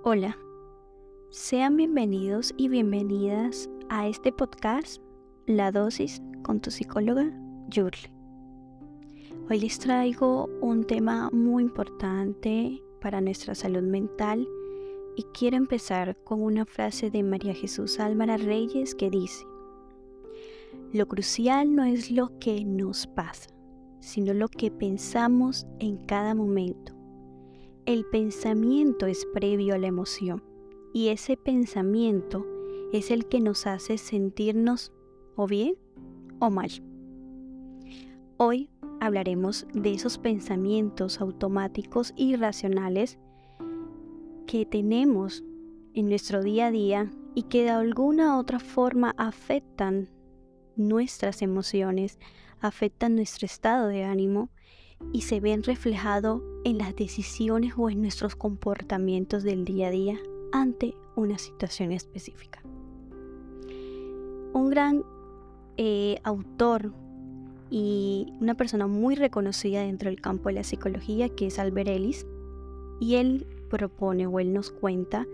Hola, sean bienvenidos y bienvenidas a este podcast, La Dosis con tu psicóloga, Yurli. Hoy les traigo un tema muy importante para nuestra salud mental y quiero empezar con una frase de María Jesús Álvarez Reyes que dice: lo crucial no es lo que nos pasa, sino lo que pensamos en cada momento. El pensamiento es previo a la emoción y ese pensamiento es el que nos hace sentirnos o bien o mal. Hoy hablaremos de esos pensamientos automáticos y irracionales que tenemos en nuestro día a día y que de alguna u otra forma afectan nuestras emociones, afectan nuestro estado de ánimo y se ven reflejados en las decisiones o en nuestros comportamientos del día a día ante una situación específica. Un gran autor y una persona muy reconocida dentro del campo de la psicología, que es Albert Ellis, y él propone o él nos cuenta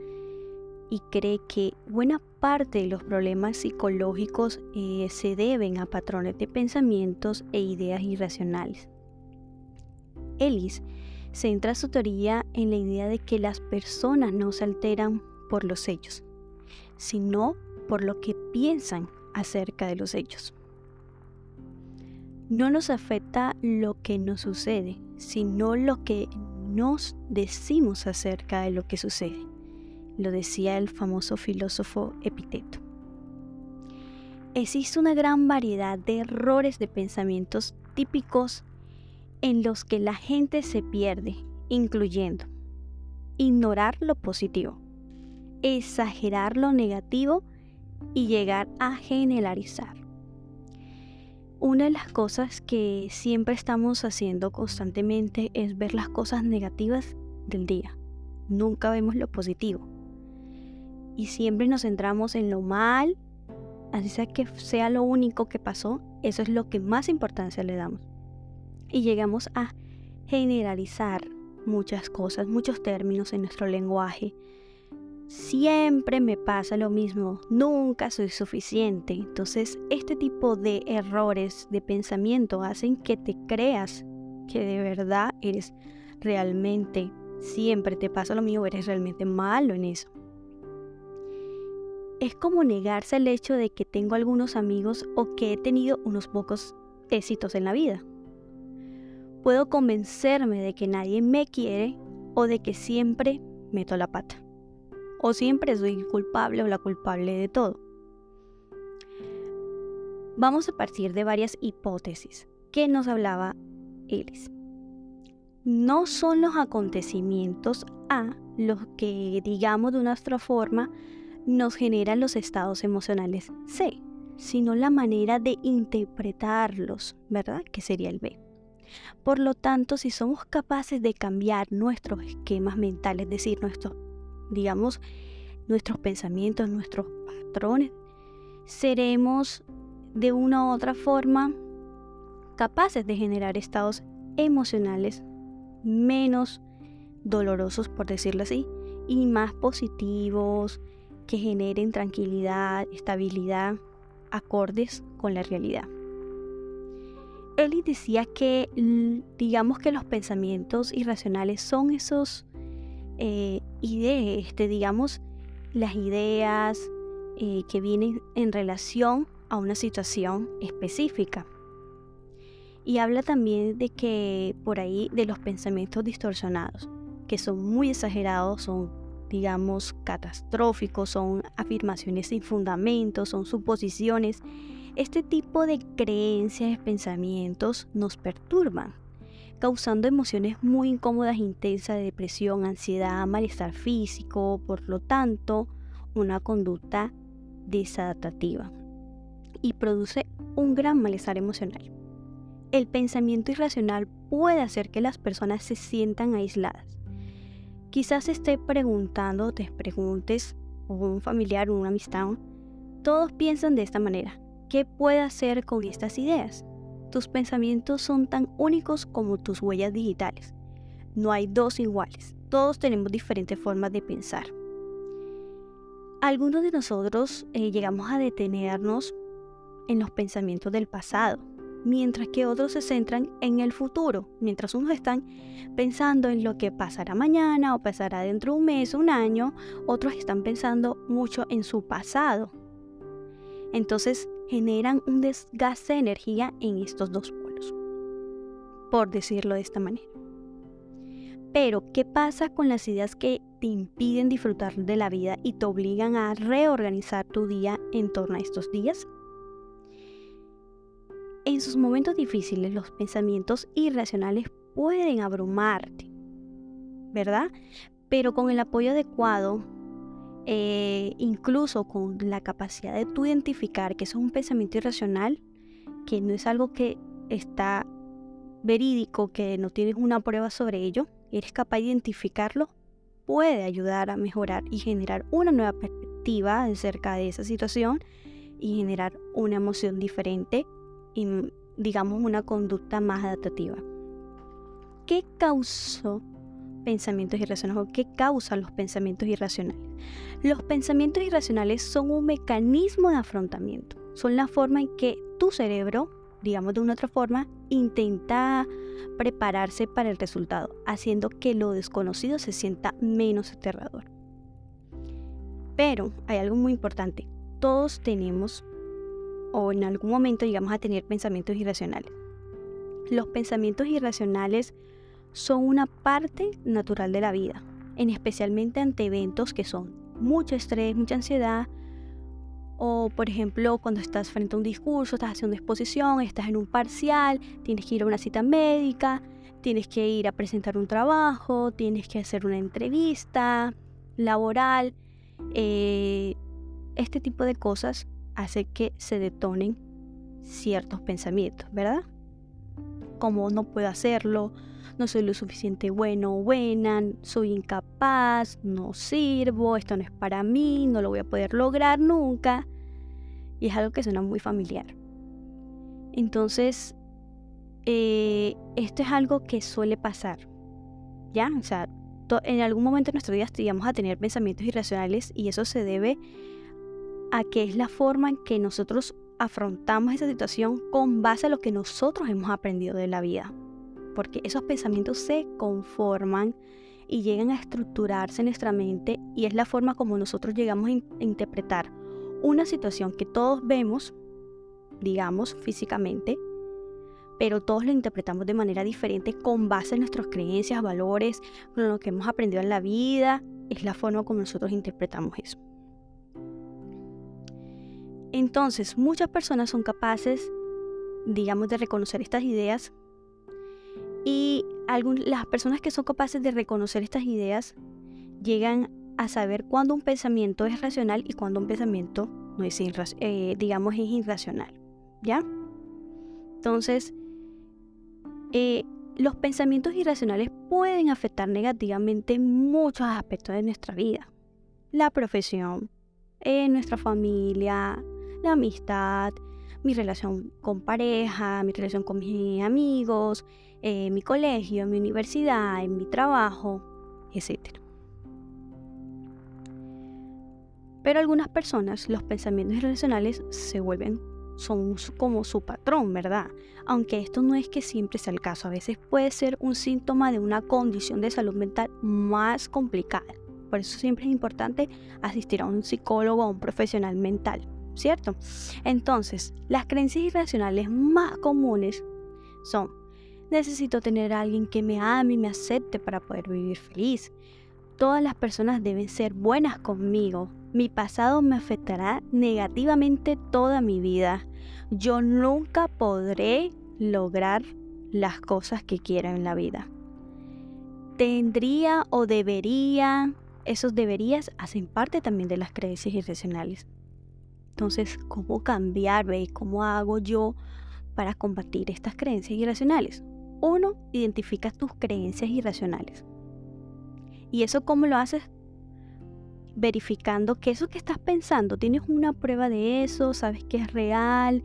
y cree que buena parte de los problemas psicológicos se deben a patrones de pensamientos e ideas irracionales. Ellis centra su teoría en la idea de que las personas no se alteran por los hechos, sino por lo que piensan acerca de los hechos. No nos afecta lo que nos sucede, sino lo que nos decimos acerca de lo que sucede. Lo decía el famoso filósofo Epicteto. Existe una gran variedad de errores de pensamientos típicos en los que la gente se pierde, incluyendo ignorar lo positivo, exagerar lo negativo y llegar a generalizar. Una de las cosas que siempre estamos haciendo constantemente es ver las cosas negativas del día. Nunca vemos lo positivo. Y siempre nos centramos en lo mal, así sea que sea lo único que pasó, eso es lo que más importancia le damos. Y llegamos a generalizar muchas cosas, muchos términos en nuestro lenguaje. Siempre me pasa lo mismo, nunca soy suficiente. Entonces, este tipo de errores de pensamiento hacen que te creas que de verdad eres realmente, siempre te pasa lo mismo, eres realmente malo en eso. Es como negarse el hecho de que tengo algunos amigos o que he tenido unos pocos éxitos en la vida. Puedo convencerme de que nadie me quiere o de que siempre meto la pata. O siempre soy el culpable o la culpable de todo. Vamos a partir de varias hipótesis que nos hablaba Ellis. No son los acontecimientos los que, digamos de una otra forma, nos generan los estados emocionales C, sino la manera de interpretarlos, ¿verdad? Que sería el B. Por lo tanto, si somos capaces de cambiar nuestros esquemas mentales, es decir, nuestros pensamientos, nuestros patrones, seremos de una u otra forma capaces de generar estados emocionales menos dolorosos, por decirlo así, y más positivos, que generen tranquilidad, estabilidad, acordes con la realidad. Ellis decía que, digamos que los pensamientos irracionales son esos las ideas que vienen en relación a una situación específica. Y habla también de que por ahí de los pensamientos distorsionados, que son muy exagerados, son catastróficos, son afirmaciones sin fundamento, son suposiciones. Este tipo de creencias y pensamientos nos perturban, causando emociones muy incómodas, intensas de depresión, ansiedad, malestar físico, por lo tanto, una conducta desadaptativa y produce un gran malestar emocional. El pensamiento irracional puede hacer que las personas se sientan aisladas. Quizás te preguntes, o un familiar o una amistad, todos piensan de esta manera. ¿Qué puedo hacer con estas ideas? Tus pensamientos son tan únicos como tus huellas digitales. No hay dos iguales. Todos tenemos diferentes formas de pensar. Algunos de nosotros llegamos a detenernos en los pensamientos del pasado, mientras que otros se centran en el futuro. Mientras unos están pensando en lo que pasará mañana o pasará dentro de un mes, un año, otros están pensando mucho en su pasado. Entonces generan un desgaste de energía en estos dos polos, por decirlo de esta manera. Pero, ¿qué pasa con las ideas que te impiden disfrutar de la vida y te obligan a reorganizar tu día en torno a estos días? En sus momentos difíciles, los pensamientos irracionales pueden abrumarte, ¿verdad? Pero con el apoyo adecuado, incluso con la capacidad de tú identificar que eso es un pensamiento irracional, que no es algo que está verídico, que no tienes una prueba sobre ello, eres capaz de identificarlo, puede ayudar a mejorar y generar una nueva perspectiva acerca de esa situación y generar una emoción diferente y, digamos, una conducta más adaptativa. ¿Qué causó pensamientos irracionales o qué causan los pensamientos irracionales? Los pensamientos irracionales son un mecanismo de afrontamiento, son la forma en que tu cerebro, digamos de una otra forma, intenta prepararse para el resultado, haciendo que lo desconocido se sienta menos aterrador. Pero hay algo muy importante, todos tenemos o en algún momento llegamos a tener pensamientos irracionales. Los pensamientos irracionales son una parte natural de la vida, especialmente ante eventos que son mucho estrés, mucha ansiedad, o por ejemplo cuando estás frente a un discurso, estás haciendo una exposición, estás en un parcial, tienes que ir a una cita médica, tienes que ir a presentar un trabajo, tienes que hacer una entrevista laboral. Este tipo de cosas hace que se detonen ciertos pensamientos, ¿verdad? Como no puedo hacerlo, no soy lo suficiente bueno o buena, soy incapaz, no sirvo, esto no es para mí, no lo voy a poder lograr nunca. Y es algo que suena muy familiar. Entonces, esto es algo que suele pasar, ¿ya? O sea, en algún momento de nuestro día vamos a tener pensamientos irracionales y eso se debe a que es la forma en que nosotros afrontamos esa situación con base a lo que nosotros hemos aprendido de la vida. Porque esos pensamientos se conforman y llegan a estructurarse en nuestra mente y es la forma como nosotros llegamos a interpretar una situación que todos vemos, digamos, físicamente, pero todos lo interpretamos de manera diferente con base en nuestras creencias, valores, con lo que hemos aprendido en la vida. Es la forma como nosotros interpretamos eso. Entonces, muchas personas son capaces, digamos, de reconocer estas ideas y las personas que son capaces de reconocer estas ideas llegan a saber cuándo un pensamiento es racional y cuándo un pensamiento no es digamos, es irracional, ¿ya? Entonces, los pensamientos irracionales pueden afectar negativamente muchos aspectos de nuestra vida. La profesión, nuestra familia, la amistad, mi relación con pareja, mi relación con mis amigos, mi colegio, mi universidad, en mi trabajo, etc. Pero algunas personas, los pensamientos irracionales son como su patrón, ¿verdad? Aunque esto no es que siempre sea el caso, a veces puede ser un síntoma de una condición de salud mental más complicada. Por eso siempre es importante asistir a un psicólogo o a un profesional mental, ¿cierto? Entonces, las creencias irracionales más comunes son: necesito tener a alguien que me ame y me acepte para poder vivir feliz. Todas las personas deben ser buenas conmigo. Mi pasado me afectará negativamente toda mi vida. Yo nunca podré lograr las cosas que quiero en la vida. Tendría o debería. Esos deberías hacen parte también de las creencias irracionales. Entonces, ¿cómo cambiar? ¿Cómo hago yo para combatir estas creencias irracionales? 1. Identifica tus creencias irracionales. ¿Y eso cómo lo haces? Verificando que eso que estás pensando, tienes una prueba de eso, sabes que es real,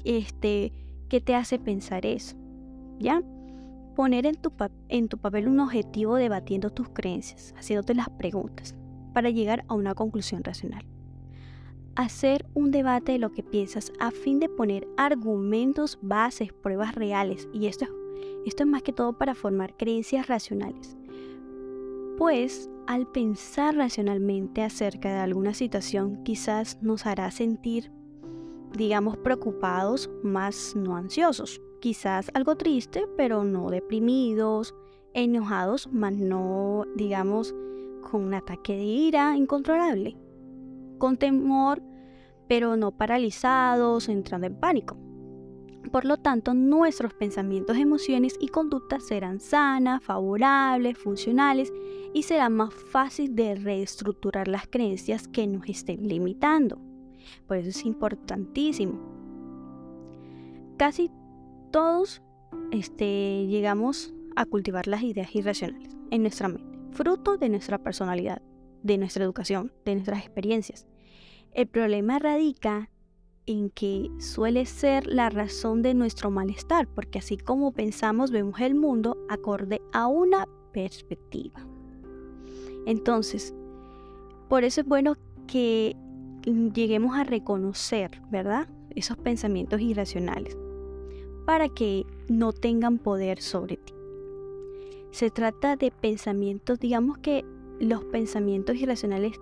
¿qué te hace pensar eso? ¿Ya? Poner en tu papel un objetivo debatiendo tus creencias, haciéndote las preguntas. para llegar a una conclusión racional. Hacer un debate de lo que piensas a fin de poner argumentos, bases, pruebas reales. Y esto es más que todo para formar creencias racionales. Pues al pensar racionalmente acerca de alguna situación, quizás nos hará sentir, digamos, preocupados, más no ansiosos. Quizás algo triste, pero no deprimidos, enojados, más no, digamos, con un ataque de ira incontrolable. Con temor, pero no paralizados o entrando en pánico. Por lo tanto, nuestros pensamientos, emociones y conductas serán sanas, favorables, funcionales y será más fácil de reestructurar las creencias que nos estén limitando. Por eso es importantísimo. Casi todos llegamos a cultivar las ideas irracionales en nuestra mente, fruto de nuestra personalidad, de nuestra educación, de nuestras experiencias. El problema radica en que suele ser la razón de nuestro malestar, porque así como pensamos, vemos el mundo acorde a una perspectiva. Entonces, por eso es bueno que lleguemos a reconocer, ¿verdad?, esos pensamientos irracionales, para que no tengan poder sobre ti. Se trata de pensamientos, digamos que los pensamientos irracionales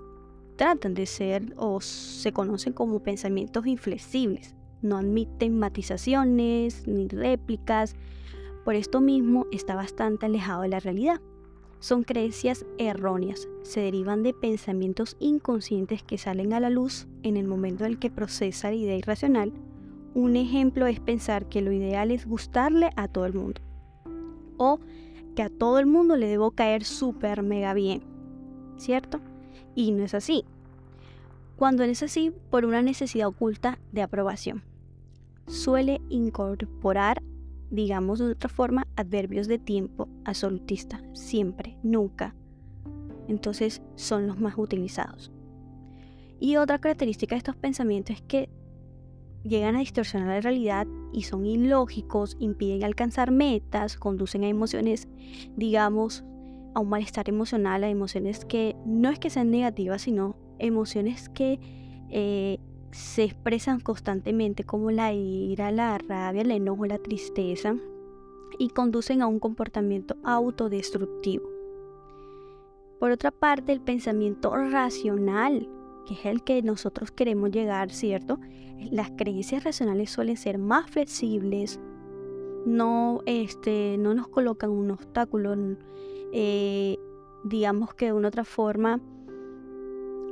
tratan de ser o se conocen como pensamientos inflexibles. No admiten matizaciones ni réplicas. Por esto mismo está bastante alejado de la realidad. Son creencias erróneas. Se derivan de pensamientos inconscientes que salen a la luz en el momento en el que procesa la idea irracional. Un ejemplo es pensar que lo ideal es gustarle a todo el mundo. O que a todo el mundo le debo caer súper mega bien. ¿Cierto? Y no es así. Cuando es así, por una necesidad oculta de aprobación. Suele incorporar, digamos de otra forma, adverbios de tiempo absolutista. Siempre, nunca. Entonces son los más utilizados. Y otra característica de estos pensamientos es que llegan a distorsionar la realidad y son ilógicos, impiden alcanzar metas, conducen a emociones, digamos, a un malestar emocional, a emociones que no es que sean negativas, sino emociones que se expresan constantemente, como la ira, la rabia, el enojo, la tristeza, y conducen a un comportamiento autodestructivo. Por otra parte, el pensamiento racional, que es el que nosotros queremos llegar, ¿cierto? Las creencias racionales suelen ser más flexibles, no nos colocan un obstáculo, digamos que de una otra forma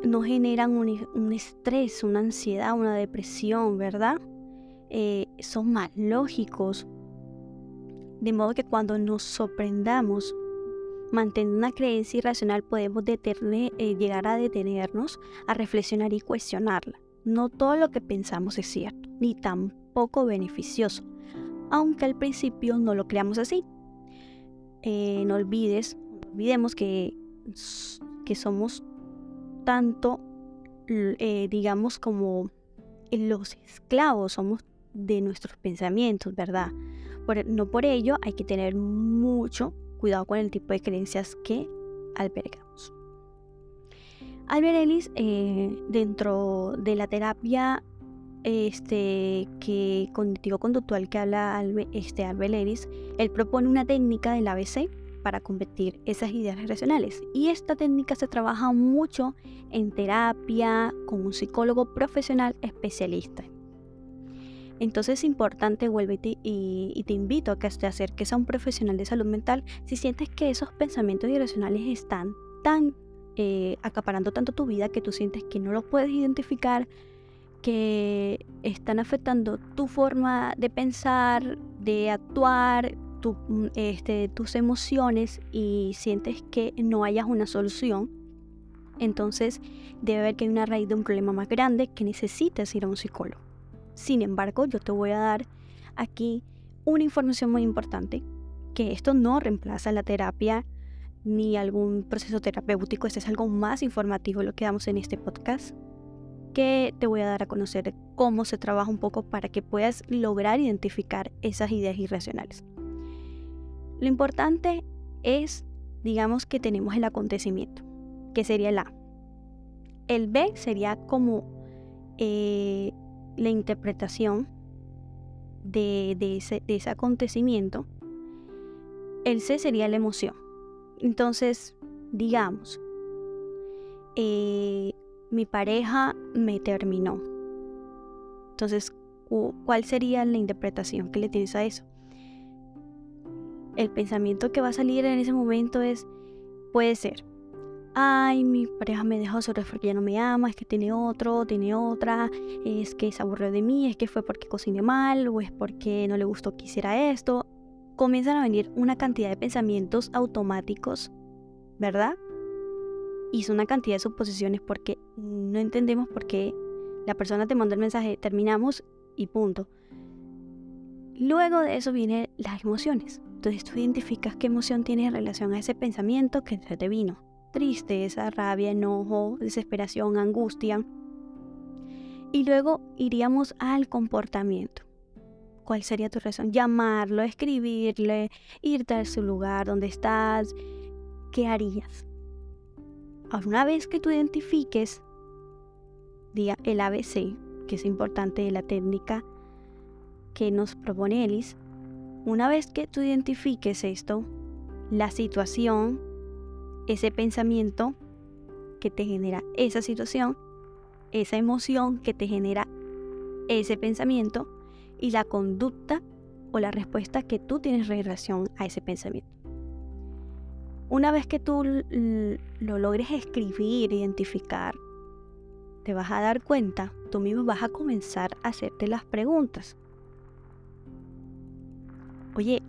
no generan un estrés, una ansiedad, una depresión, ¿verdad? Son más lógicos, de modo que cuando nos sorprendamos manteniendo una creencia irracional podemos llegar a detenernos, a reflexionar y cuestionarla. No todo lo que pensamos es cierto, ni tampoco beneficioso, aunque al principio no lo creamos así. No olvidemos que somos tanto, digamos, como los esclavos, somos de nuestros pensamientos, ¿verdad? No por ello hay que tener mucho cuidado con el tipo de creencias que albergamos. Albert Ellis, dentro de la terapia cognitivo-conductual que habla Albert Ellis, él propone una técnica del ABC para combatir esas ideas irracionales. Y esta técnica se trabaja mucho en terapia con un psicólogo profesional especialista. Entonces es importante, y te invito a que te acerques a un profesional de salud mental si sientes que esos pensamientos irracionales están tan acaparando tanto tu vida que tú sientes que no los puedes identificar, que están afectando tu forma de pensar, de actuar, tus emociones, y sientes que no hayas una solución. Entonces debe haber que hay una raíz de un problema más grande que necesitas ir a un psicólogo. Sin embargo, yo te voy a dar aquí una información muy importante, que esto no reemplaza la terapia ni algún proceso terapéutico. Este es algo más informativo lo que damos en este podcast, que te voy a dar a conocer cómo se trabaja un poco para que puedas lograr identificar esas ideas irracionales. Lo importante es, digamos, que tenemos el acontecimiento, que sería el A. El B sería como la interpretación de ese acontecimiento. El C sería la emoción. Entonces, digamos, mi pareja me terminó. Entonces, ¿cuál sería la interpretación que le tienes a eso? El pensamiento que va a salir en ese momento puede ser: ay, mi pareja me dejó solo porque ya no me ama, es que tiene otro, tiene otra, es que se aburrió de mí, es que fue porque cociné mal, o es porque no le gustó que hiciera esto. Comienzan a venir una cantidad de pensamientos automáticos, ¿verdad? Y son una cantidad de suposiciones porque no entendemos por qué la persona te mandó el mensaje, terminamos y punto. Luego de eso vienen las emociones. Entonces tú identificas qué emoción tienes en relación a ese pensamiento que se te vino. Tristeza, rabia, enojo, desesperación, angustia. Y luego iríamos al comportamiento. ¿Cuál sería tu razón? Llamarlo, escribirle, irte a su lugar donde estás. ¿Qué harías? Ahora, una vez que tú identifiques el ABC, que es importante de la técnica que nos propone Ellis, una vez que tú identifiques esto, la situación, ese pensamiento que te genera esa situación, esa emoción que te genera ese pensamiento y la conducta o la respuesta que tú tienes en relación a ese pensamiento. Una vez que tú lo logres escribir, identificar, te vas a dar cuenta, tú mismo vas a comenzar a hacerte las preguntas. Oye,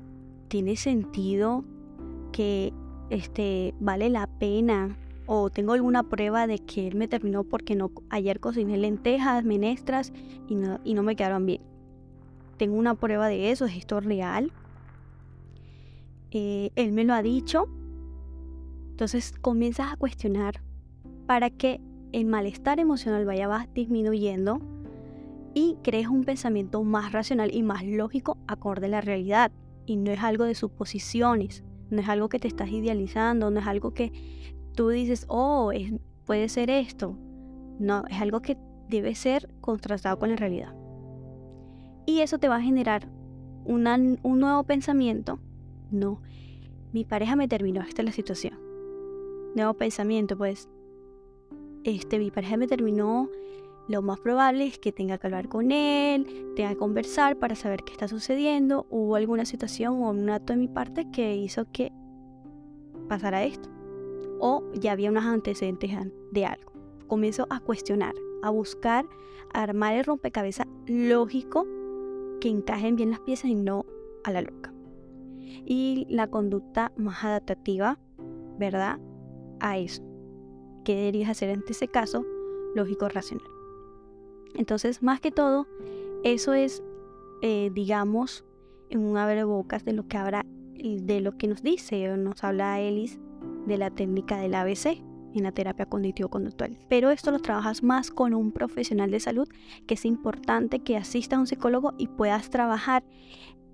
¿tiene sentido que vale la pena? ¿O tengo alguna prueba de que él me terminó porque ayer cociné lentejas, menestras y no me quedaron bien? ¿Tengo una prueba de eso? ¿Es esto real? ¿Él me lo ha dicho? Entonces comienzas a cuestionar para que el malestar emocional vaya disminuyendo y crees un pensamiento más racional y más lógico acorde a la realidad. Y no es algo de suposiciones, no es algo que te estás idealizando, no es algo que tú dices, puede ser esto. No, es algo que debe ser contrastado con la realidad. Y eso te va a generar un nuevo pensamiento. No, mi pareja me terminó, esta es la situación. Nuevo pensamiento, pues, mi pareja me terminó, lo más probable es que tenga que hablar con él, tenga que conversar para saber qué está sucediendo, hubo alguna situación o un acto de mi parte que hizo que pasara esto, o ya había unos antecedentes de algo. Comienzo a cuestionar, a buscar, a armar el rompecabezas lógico que encajen bien las piezas y no a la loca. Y la conducta más adaptativa, ¿verdad?, a eso. ¿Qué deberías hacer en ese caso? Lógico, racional. Entonces, más que todo, eso es, digamos, en un abrebocas de lo que nos dice o nos habla Ellis de la técnica del ABC en la terapia cognitivo-conductual. Pero esto lo trabajas más con un profesional de salud, que es importante que asistas a un psicólogo y puedas trabajar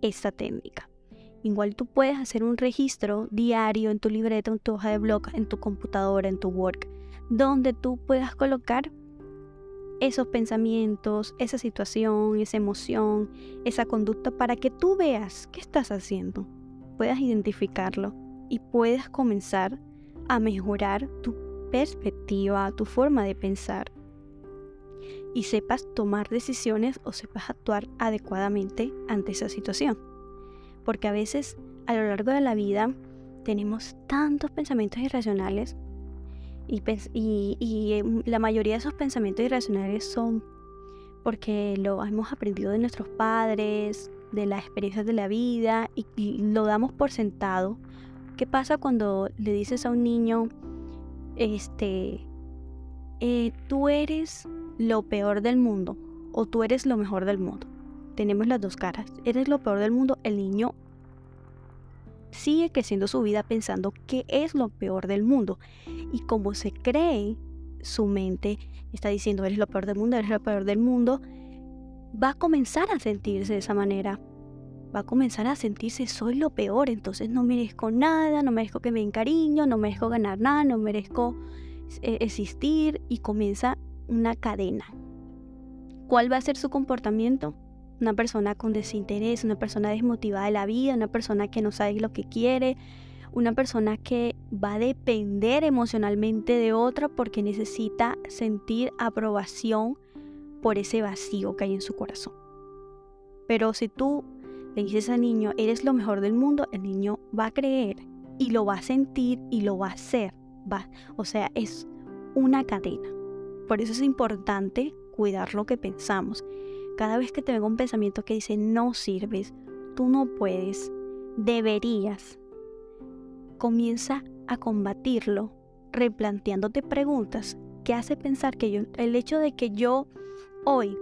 esta técnica. Igual tú puedes hacer un registro diario en tu libreta, en tu hoja de blog, en tu computadora, en tu Word, donde tú puedas colocar esos pensamientos, esa situación, esa emoción, esa conducta, para que tú veas qué estás haciendo, puedas identificarlo y puedas comenzar a mejorar tu perspectiva, tu forma de pensar y sepas tomar decisiones o sepas actuar adecuadamente ante esa situación. Porque a veces a lo largo de la vida tenemos tantos pensamientos irracionales y la mayoría de esos pensamientos irracionales son porque lo hemos aprendido de nuestros padres, de las experiencias de la vida y lo damos por sentado. ¿Qué pasa cuando le dices a un niño, tú eres lo peor del mundo o tú eres lo mejor del mundo? Tenemos las dos caras. Eres lo peor del mundo. El niño sigue creciendo su vida pensando que es lo peor del mundo. Y como se cree, su mente está diciendo, eres lo peor del mundo, eres lo peor del mundo, va a comenzar a sentirse de esa manera. Va a comenzar a sentirse, soy lo peor, entonces no merezco nada, no merezco que me den cariño, no merezco ganar nada, no merezco existir y comienza una cadena. ¿Cuál va a ser su comportamiento? Una persona con desinterés, una persona desmotivada de la vida, una persona que no sabe lo que quiere, una persona que va a depender emocionalmente de otra porque necesita sentir aprobación por ese vacío que hay en su corazón. Pero si tú le dices al niño, eres lo mejor del mundo, el niño va a creer y lo va a sentir y lo va a hacer. O sea, es una cadena. Por eso es importante cuidar lo que pensamos. Cada vez que te venga un pensamiento que dice, no sirves, tú no puedes, deberías, comienza a combatirlo replanteándote preguntas que hace pensar que el hecho de que yo hoy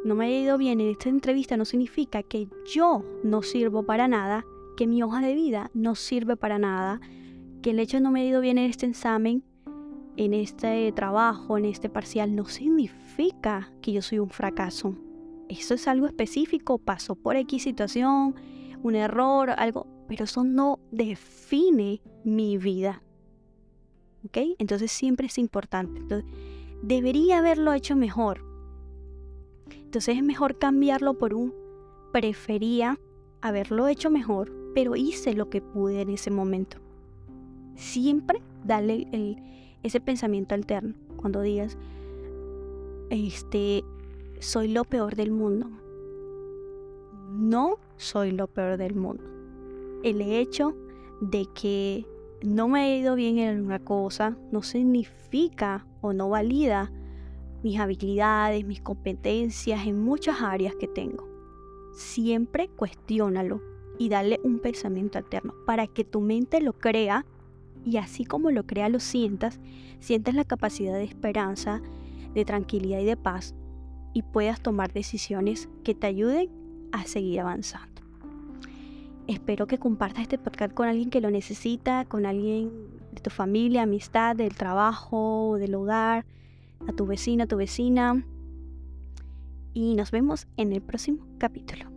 no me haya ido bien en esta entrevista no significa que yo no sirvo para nada, que mi hoja de vida no sirve para nada, que el hecho de no me haya ido bien en este examen, en este trabajo, en este parcial, no significa que yo soy un fracaso. Eso es algo específico, pasó por X situación, un error, algo, pero eso no define mi vida. ¿Ok? Entonces siempre es importante. Entonces, debería haberlo hecho mejor. Entonces es mejor cambiarlo por prefería haberlo hecho mejor, pero hice lo que pude en ese momento. Siempre darle ese pensamiento alterno. Cuando digas, soy lo peor del mundo. No soy lo peor del mundo. El hecho de que no me haya ido bien en una cosa no significa o no valida mis habilidades, mis competencias en muchas áreas que tengo. Siempre cuestiónalo y dale un pensamiento alterno para que tu mente lo crea y así como lo crea lo sientas la capacidad de esperanza, de tranquilidad y de paz y puedas tomar decisiones que te ayuden a seguir avanzando. Espero que compartas este podcast con alguien que lo necesita, con alguien de tu familia, amistad, del trabajo, del hogar, a tu vecino, a tu vecina. Y nos vemos en el próximo capítulo.